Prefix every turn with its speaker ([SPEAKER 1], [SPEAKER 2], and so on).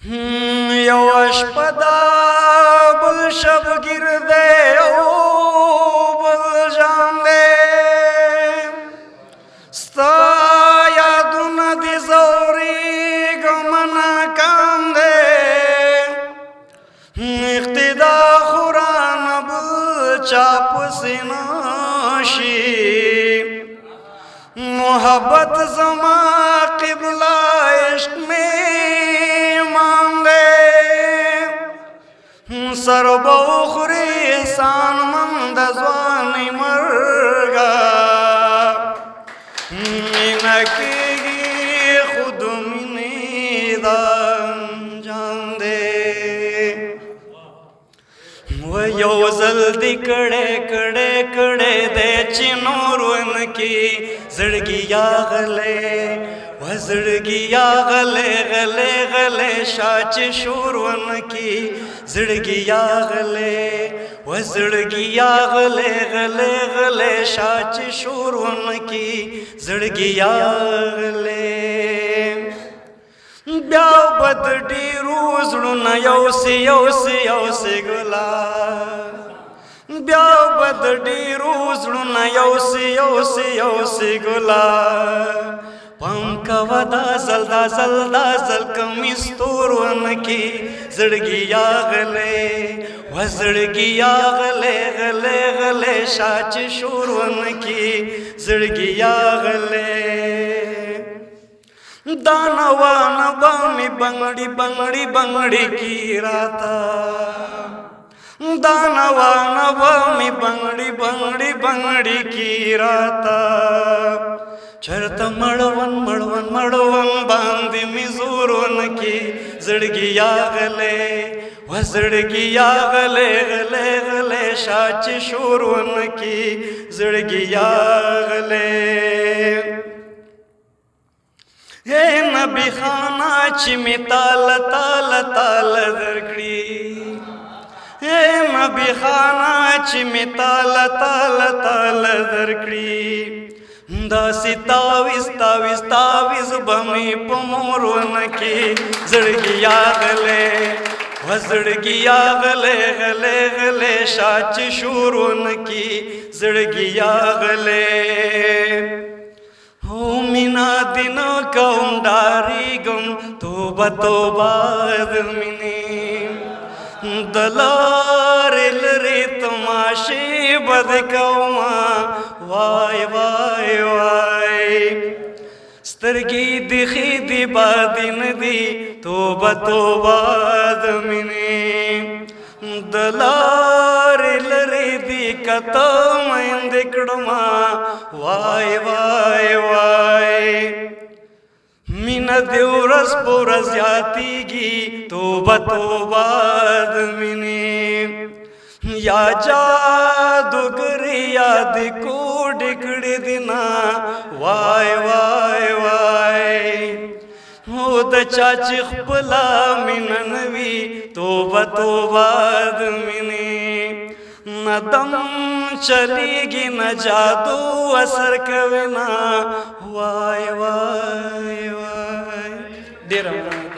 [SPEAKER 1] یو شپه دا بل شبګیر دی او بل جان دی ستا یادونه دي ځورېږم ناکام دی اقتدا خو رانه بل چا پسې نشي محبت زما قبله عشق مې سر بوخری احسان من د ځوانۍ مرګه مینه کېږي خو د مینې دا انجام دی و یو ځل دې کړی دی چې نور ونکي زړګي یاغلی و زړګي یاغلی شا چې شور ونکي زړګي یاغلی و زړګي یاغلی شا چې شور ونکي زړګي یاغلی بیا بد ډېرو زړونه یوسې ګلا بیا بد ډېرو زړونه یوسې ګلا پام کوه دا ځل کمې ستورونکي زړګي یاغلی و زړګي یاغلی شا چې شور ونکي زړګي یاغلی دانا وانا بامی بنگڑی کی راتا دانا وانا بامی بنگڑی کی راتا چرت مړون باندې می زورون کی زړګي یاغلی و زړګي یاغلی شا چې شورون کی زړګي یاغلی اے نبی خانا چې می تال درکړي اے نبی خانا چې می تال درکړي داسې تاویز به مې په مورونه کې زړګي یاغلی و زړګي یاغلی شا چې شورونه کې زړګي یاغلی مینا دن کوم ډاریږم توبه د مینې د لارې لرې تماشې به د کومه وای سترګې د ښې د بادې نه دي توبه د مینې د لارې لرې دي که ته میندې کړمه وای مینه دې ورځ په ورځ زیاتېږي توبه د مینې یا جادوګرې یاد کوډې کړې دي نه وای هو د چا چې خپله مینه نه وي توبه د مینې نه دم چلیږي نه جادو اثر کوي نه وای ډېره